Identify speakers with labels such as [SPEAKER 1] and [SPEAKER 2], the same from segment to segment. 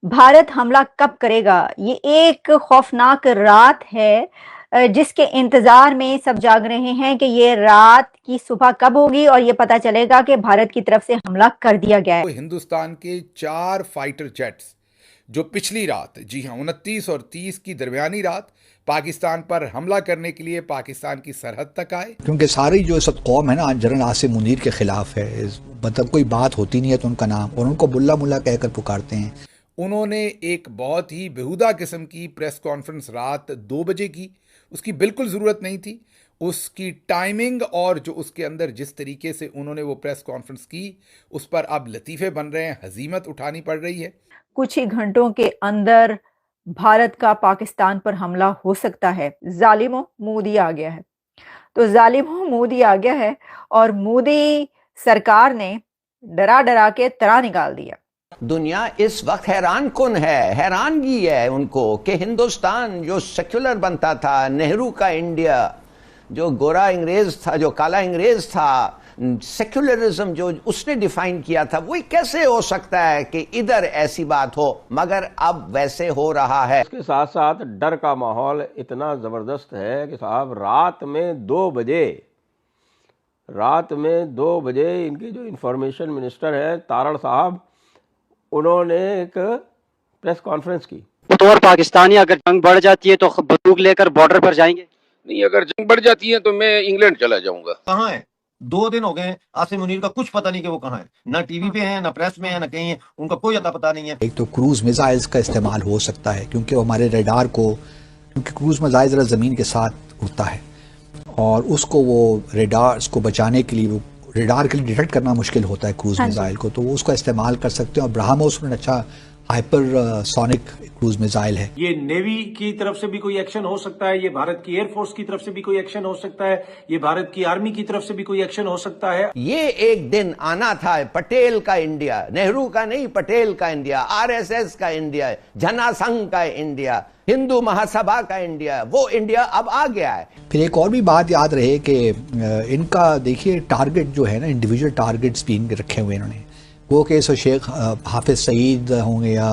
[SPEAKER 1] भारत हमला कब करेगा? ये एक खौफनाक रात है जिसके इंतजार में सब जाग रहे हैं कि ये रात की सुबह कब होगी और ये पता चलेगा कि भारत की तरफ से हमला कर दिया गया है।
[SPEAKER 2] हिंदुस्तान के 4 फाइटर जेट्स जो पिछली रात, जी हाँ, 29 और 30 की दरमियानी रात पाकिस्तान पर हमला करने के लिए पाकिस्तान की सरहद तक आए।
[SPEAKER 3] क्योंकि सारी जो सब कौम है ना, आज जनरल आसिम मुनीर के खिलाफ है। मतलब कोई बात होती नहीं है तो उनका नाम, और उनको बुल्ला मुल्ला कहकर पुकारते हैं।
[SPEAKER 2] उन्होंने एक बहुत ही बेहुदा किस्म की प्रेस कॉन्फ्रेंस रात 2 बजे की। उसकी बिल्कुल ज़रूरत नहीं थी। उसकी टाइमिंग और जो उसके अंदर जिस तरीके से उन्होंने वो प्रेस कॉन्फ्रेंस की, उस पर अब लतीफ़े बन रहे हैं, हजीमत उठानी पड़ रही है।
[SPEAKER 1] कुछ ही घंटों के अंदर भारत का पाकिस्तान पर हमला हो सकता है। जालिमों, मोदी आ गया है। तो जालिमों, मोदी आ गया है और मोदी सरकार ने डरा डरा के तरा निकाल दिया।
[SPEAKER 4] दुनिया इस वक्त हैरान कुन है, हैरानगी है उनको कि हिंदुस्तान जो सेक्युलर बनता था, नेहरू का इंडिया, जो गोरा अंग्रेज था, जो काला अंग्रेज था, सेक्युलरिज्म जो उसने डिफाइन किया था, वो कैसे हो सकता है कि इधर ऐसी बात हो, मगर अब वैसे हो रहा है।
[SPEAKER 5] इसके साथ साथ डर का माहौल इतना ज़बरदस्त है कि साहब रात में 2 बजे इनके जो इंफॉर्मेशन मिनिस्टर हैं तारड़ साहब, उन्होंने एक प्रेस कॉन्फ्रेंस की।
[SPEAKER 6] तो और पाकिस्तानी अगर जंग बढ़ जाती है तो बंदूक लेकर बॉर्डर पर जाएंगे?
[SPEAKER 7] नहीं, अगर जंग बढ़ जाती है तो मैं इंग्लैंड चला जाऊंगा।
[SPEAKER 8] कहाँ है? 2 दिन हो गए आसिम मुनीर का कुछ पता नहीं कि वो कहाँ है। ना टीवी पे है, ना प्रेस में है, ना कहीं है। उनका कोई अता पता नहीं है।
[SPEAKER 3] एक तो क्रूज मिसाइल्स का इस्तेमाल हो सकता है, क्योंकि हमारे रडार को, क्योंकि क्रूज मिसाइल जरा ज़मीन के साथ उड़ता है और उसको वो रडार्स को बचाने के लिए, वो रडार के लिए डिटेक्ट करना मुश्किल होता है क्रूज मिसाइल को, तो वो उसका इस्तेमाल कर सकते हैं। और ब्रह्मोस में अच्छा हाइपर सोनिक क्रूज मिसाइल है।
[SPEAKER 9] ये नेवी की तरफ से भी कोई एक्शन हो सकता है, ये भारत की एयरफोर्स की तरफ से भी कोई एक्शन हो सकता है, ये भारत की आर्मी की तरफ से भी कोई एक्शन हो सकता है।
[SPEAKER 4] ये एक दिन आना था पटेल का इंडिया, नेहरू का नहीं, पटेल का इंडिया, आरएसएस का इंडिया, जनसंघ का इंडिया, हिंदू महासभा का इंडिया, वो इंडिया अब आ गया है।
[SPEAKER 3] फिर एक और भी बात याद रहे कि इनका देखिए टारगेट जो है ना, इंडिविजुअल टारगेट्स भी इनके रखे हुए इन्होंने। वो कि शेख हाफिज सईद होंगे या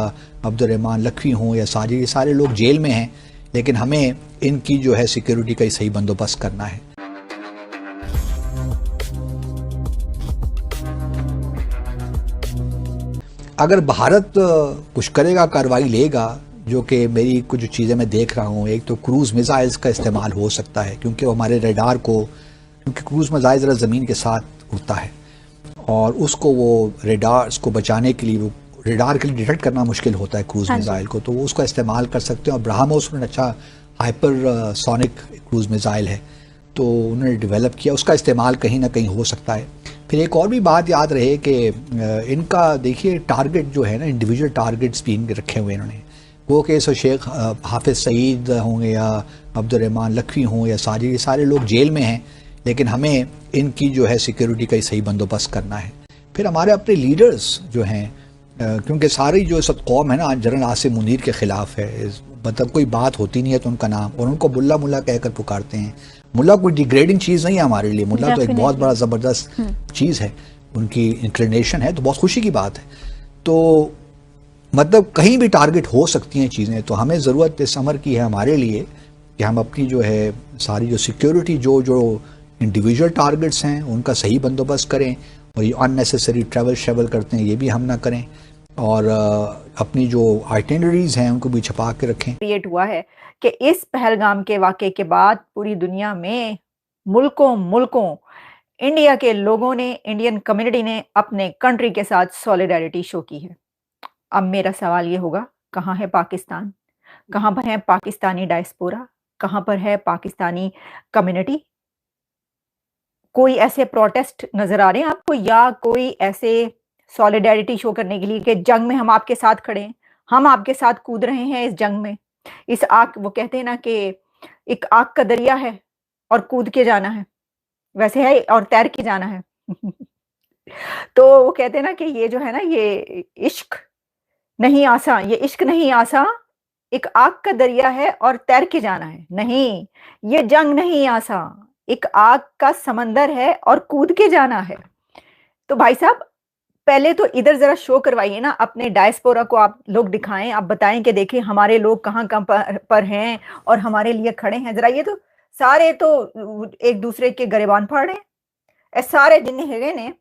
[SPEAKER 3] अब्दुर्रहमान लखवी हों या साजिद, ये सारे लोग जेल में हैं, लेकिन हमें इनकी जो है सिक्योरिटी का ही सही बंदोबस्त करना है। अगर भारत कुछ करेगा, कार्रवाई लेगा, जो कि मेरी कुछ चीज़ें मैं देख रहा हूँ, एक तो क्रूज मिसाइल्स का इस्तेमाल हो सकता है, क्योंकि हमारे रडार को, क्योंकि क्रूज मिसाइल ज़रा ज़मीन के साथ उड़ता है और उसको वो रडार्स को बचाने के लिए, वो रडार के लिए डिटेक्ट करना मुश्किल होता है क्रूज मिसाइल को, तो वो उसका इस्तेमाल कर सकते हैं। और ब्रह्मोस में अच्छा हाइपर सोनिक क्रूज मिसाइल है, तो उन्होंने डेवलप किया, उसका इस्तेमाल कहीं ना कहीं हो सकता है। फिर एक और भी बात याद रहे कि इनका देखिए टारगेट जो है ना, इंडिविजुअल टारगेट्स भी इनके रखे हुए इन्होंने। वो कि शेख हाफिज सईद होंगे या अब्दुर्रहमान लखवी हों या साजिद, ये सारे लोग जेल में हैं, लेकिन हमें इनकी जो है सिक्योरिटी का ही सही बंदोबस्त करना है। फिर हमारे अपने लीडर्स जो हैं, क्योंकि सारी जो सब कौम है ना, आज जनरल आसिम मुनीर के खिलाफ है। मतलब कोई बात होती नहीं है तो उनका नाम, और उनको बुल्ला मुल्ला कहकर पुकारते हैं। मुल्ला कोई डिग्रेडिंग चीज़ नहीं है हमारे लिए, मुल्ला तो एक बहुत बड़ा ज़बरदस्त चीज़ है, उनकी इंक्लिनेशन है, तो बहुत खुशी की बात है। तो मतलब कहीं भी टारगेट हो सकती हैं चीज़ें, तो हमें ज़रूरत इस अमर की है हमारे लिए कि हम अपनी जो है सारी जो सिक्योरिटी, जो जो इंडिविजुअल टारगेट्स हैं उनका सही बंदोबस्त करें, और ये अननेसेसरी ट्रैवल करते हैं ये भी हम ना करें, और अपनी जो आइटिनरीज हैं उनको भी छपा के रखें।
[SPEAKER 1] क्रिएट हुआ है कि इस पहलगाम के वाक़े के बाद पूरी दुनिया में मुल्कों इंडिया के लोगों ने, इंडियन कम्युनिटी ने अपने कंट्री के साथ सॉलिडारिटी शो की है। अब मेरा सवाल ये होगा, कहाँ है पाकिस्तान? कहाँ पर है पाकिस्तानी डायस्पोरा? कहाँ पर है पाकिस्तानी कम्युनिटी? कोई ऐसे प्रोटेस्ट नज़र आ रहे हैं आपको, या कोई ऐसे सॉलिडारिटी शो करने के लिए कि जंग में हम आपके साथ खड़े हैं, हम आपके साथ कूद रहे हैं इस जंग में, इस आग, वो कहते हैं ना कि एक आग का दरिया है और कूद के जाना है, वैसे है और तैर के जाना है। तो वो कहते हैं ना कि ये जो है ना, ये इश्क नहीं आसान, ये इश्क नहीं आसान, एक आग का दरिया है और तैर के जाना है। नहीं, ये जंग नहीं आसान, एक आग का समंदर है और कूद के जाना है। तो भाई साहब, पहले तो इधर ज़रा शो करवाइए ना, अपने डायस्पोरा को आप लोग दिखाएँ, आप बताएँ कि देखिए हमारे लोग कहाँ-कहाँ पर हैं और हमारे लिए खड़े हैं। ज़रा ये तो सारे तो एक दूसरे के गिरेबान फाड़ रहे हैं। ये सारे जिन्ने हैगे ने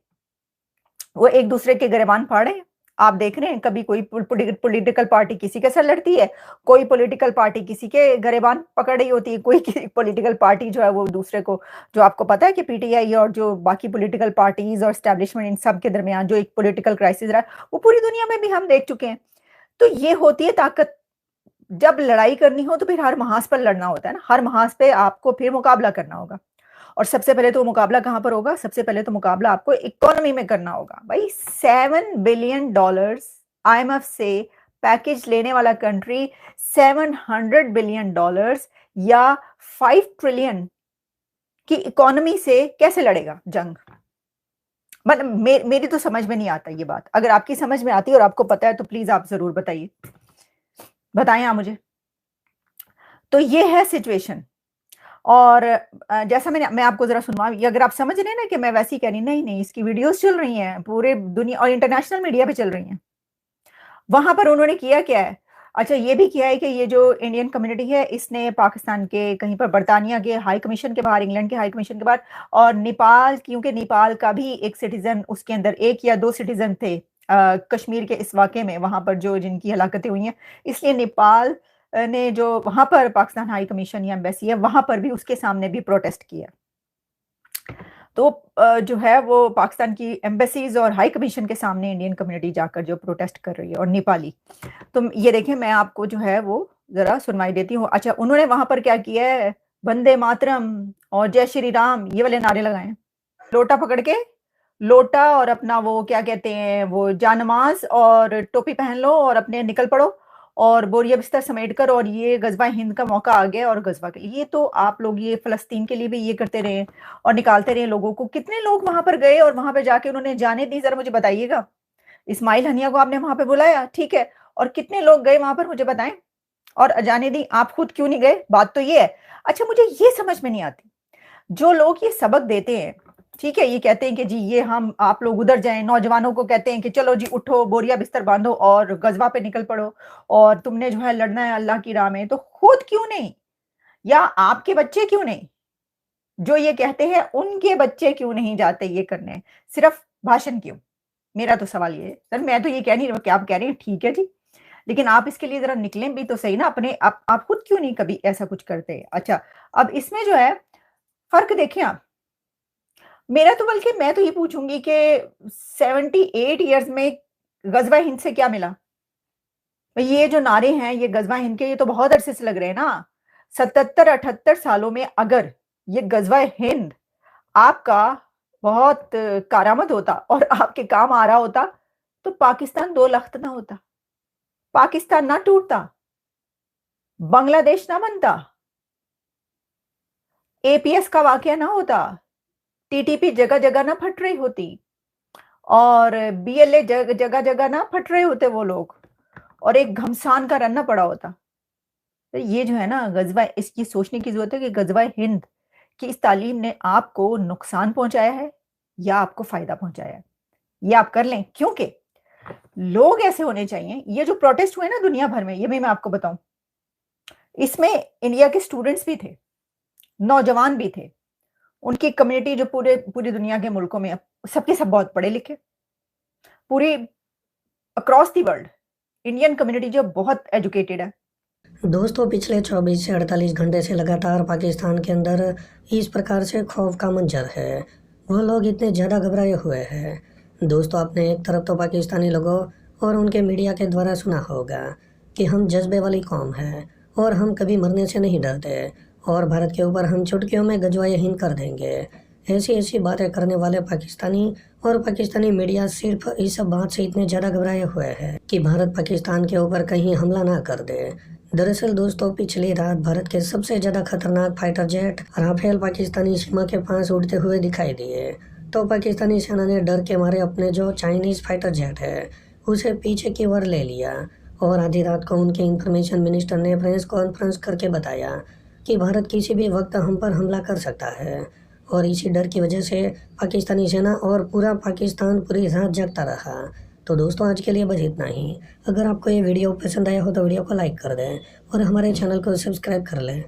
[SPEAKER 1] वो एक दूसरे के गिरेबान फाड़ रहे हैं। आप देख रहे हैं कभी कोई पॉलिटिकल पार्टी किसी के साथ लड़ती है, कोई पॉलिटिकल पार्टी किसी के गिरेबान पकड़ रही होती है, कोई किसी पॉलिटिकल पार्टी जो है वो दूसरे को, जो आपको पता है कि पीटीआई और जो बाकी पॉलिटिकल पार्टीज़ और एस्टैब्लिशमेंट इन सब के दरमियान जो एक पॉलिटिकल क्राइसिस रहा है, वो पूरी दुनिया में भी हम देख चुके हैं। तो ये होती है ताकत। जब लड़ाई करनी हो तो फिर हर महाज पर लड़ना होता है ना, हर महाज पे आपको फिर मुकाबला करना होगा। और सबसे पहले तो मुकाबला कहाँ पर होगा? सबसे पहले तो मुकाबला आपको इकोनॉमी में करना होगा। भाई $7 बिलियन आईएमएफ से पैकेज लेने वाला कंट्री $700 बिलियन या 5 ट्रिलियन की इकोनॉमी से कैसे लड़ेगा जंग? मतलब मेरी तो समझ में नहीं आता ये बात। अगर आपकी समझ में आती है और आपको पता है तो प्लीज आप जरूर बताइए, बताएं आप मुझे। तो ये है सिचुएशन। और जैसा मैं आपको जरा सुनवा, अगर आप समझ रहे हैं ना कि मैं वैसी कह रही, नहीं इसकी वीडियोस चल रही हैं पूरे दुनिया और इंटरनेशनल मीडिया पे चल रही हैं। वहां पर उन्होंने किया क्या है? अच्छा, ये भी किया है कि ये जो इंडियन कम्युनिटी है इसने पाकिस्तान के कहीं पर बर्तानिया के हाई कमीशन के बाहर, इंग्लैंड के हाई कमीशन के बाहर, और नेपाल, क्योंकि नेपाल का भी एक सिटीजन उसके अंदर 1 या 2 सिटीजन थे कश्मीर के इस वाक़े में, वहां पर जो जिनकी हलाकतें हुई हैं, इसलिए नेपाल ने जो वहां पर पाकिस्तान हाई कमीशन या एम्बेसी है वहां पर भी उसके सामने भी प्रोटेस्ट किया। तो जो है वो पाकिस्तान की एम्बेसीज और हाई कमीशन के सामने इंडियन कम्युनिटी जाकर जो प्रोटेस्ट कर रही है, और नेपाली। तो ये देखें, मैं आपको जो है वो जरा सुनवाई देती हूँ। अच्छा, उन्होंने वहां पर क्या किया है? वंदे मातरम और जय श्री राम ये वाले नारे लगाए। लोटा पकड़ के, लोटा और अपना वो क्या कहते हैं वो जानमाज और टोपी पहन लो और अपने निकल पड़ो और बोरिया बिस्तर समेट कर, और ये गजवा हिंद का मौका आ गया। और गजवा के ये तो आप लोग ये फलस्तीन के लिए भी ये करते रहे और निकालते रहे लोगों को। कितने लोग वहां पर गए और वहां पर जाके उन्होंने जाने दी? जरा मुझे बताइएगा। इस्माइल हनिया को आपने वहां पे बुलाया, ठीक है, और कितने लोग गए वहां पर मुझे बताएं? और जाने दी, आप खुद क्यों नहीं गए? बात तो ये है। अच्छा, मुझे ये समझ में नहीं आती, जो लोग ये सबक देते हैं, ठीक है, ये कहते हैं कि जी ये हम आप लोग उधर जाएं, नौजवानों को कहते हैं कि चलो जी उठो, बोरिया बिस्तर बांधो और गजवा पे निकल पड़ो, और तुमने जो है लड़ना है अल्लाह की राह में, तो खुद क्यों नहीं? या आपके बच्चे क्यों नहीं? जो ये कहते हैं उनके बच्चे क्यों नहीं जाते ये करने? सिर्फ भाषण क्यों? मेरा तो सवाल ये है। सर मैं तो ये कह नहीं रहा कि आप कह रहे हैं ठीक है जी, लेकिन आप इसके लिए जरा निकलें भी तो सही ना अपने। आप खुद क्यों नहीं कभी ऐसा कुछ करते? अच्छा, अब इसमें जो है फर्क देखें आप। मेरा तो बल्कि मैं तो ये पूछूंगी कि 78 इयर्स में गजवा हिंद से क्या मिला? ये जो नारे हैं ये गजवा हिंद के, ये तो बहुत अरसे से लग रहे हैं ना। 77-78 सालों में अगर ये गजवा हिंद आपका बहुत कारामद होता और आपके काम आ रहा होता, तो पाकिस्तान 2 लख्त ना होता, पाकिस्तान ना टूटता, बांग्लादेश ना बनता, एपीएस का वाकया ना होता, टीटीपी जगह जगह ना फट रही होती, और बीएलए जगह जगह ना फट रहे होते वो लोग, और एक घमसान का रन ना पड़ा होता। तो ये जो है ना गजवा, इसकी सोचने की जरूरत है कि गजवा हिंद कि इस तालीम ने आपको नुकसान पहुंचाया है या आपको फायदा पहुंचाया है, ये आप कर लें। क्योंकि लोग ऐसे होने चाहिए। ये जो प्रोटेस्ट हुए ना दुनिया भर में, ये भी मैं आपको बताऊं, इसमें इंडिया के स्टूडेंट्स भी थे, नौजवान भी थे, उनकी कम्युनिटी जो पूरी दुनिया के मुल्कों में सबके सब बहुत पढ़े लिखे, पूरी across the world Indian community जो बहुत एजुकेटेड है।
[SPEAKER 10] दोस्तों, पिछले 24 से 48 घंटे से लगातार पाकिस्तान के अंदर इस प्रकार से खौफ का मंजर है। वो लोग इतने ज़्यादा घबराए हुए हैं। दोस्तों, आपने एक तरफ तो पाकिस्तानी लोगों और उनके मीडिया के द्वारा सुना होगा कि हम जज्बे वाली कौम है और हम कभी मरने से नहीं डरते और भारत के ऊपर हम चुटकियों में गजवाए हिंद कर देंगे। ऐसी बातें करने वाले पाकिस्तानी मीडिया सिर्फ इस बात से इतने ज़्यादा घबराए हुए हैं कि भारत पाकिस्तान के ऊपर कहीं हमला ना कर दे। दरअसल दोस्तों, पिछली रात भारत के सबसे ज़्यादा खतरनाक फाइटर जेट राफेल पाकिस्तानी सीमा के पास उड़ते हुए दिखाई दिए। तो पाकिस्तानी सेना ने डर के मारे अपने जो चाइनीज़ फाइटर जेट है उसे पीछे की ओर ले लिया, और आधी रात को उनके इंफॉर्मेशन मिनिस्टर ने प्रेस कॉन्फ्रेंस करके बताया कि भारत किसी भी वक्त हम पर हमला कर सकता है। और इसी डर की वजह से पाकिस्तानी सेना और पूरा पाकिस्तान पूरी रात जगता रहा। तो दोस्तों आज के लिए बस इतना ही। अगर आपको ये वीडियो पसंद आया हो तो वीडियो को लाइक कर दें और हमारे चैनल को सब्सक्राइब कर लें।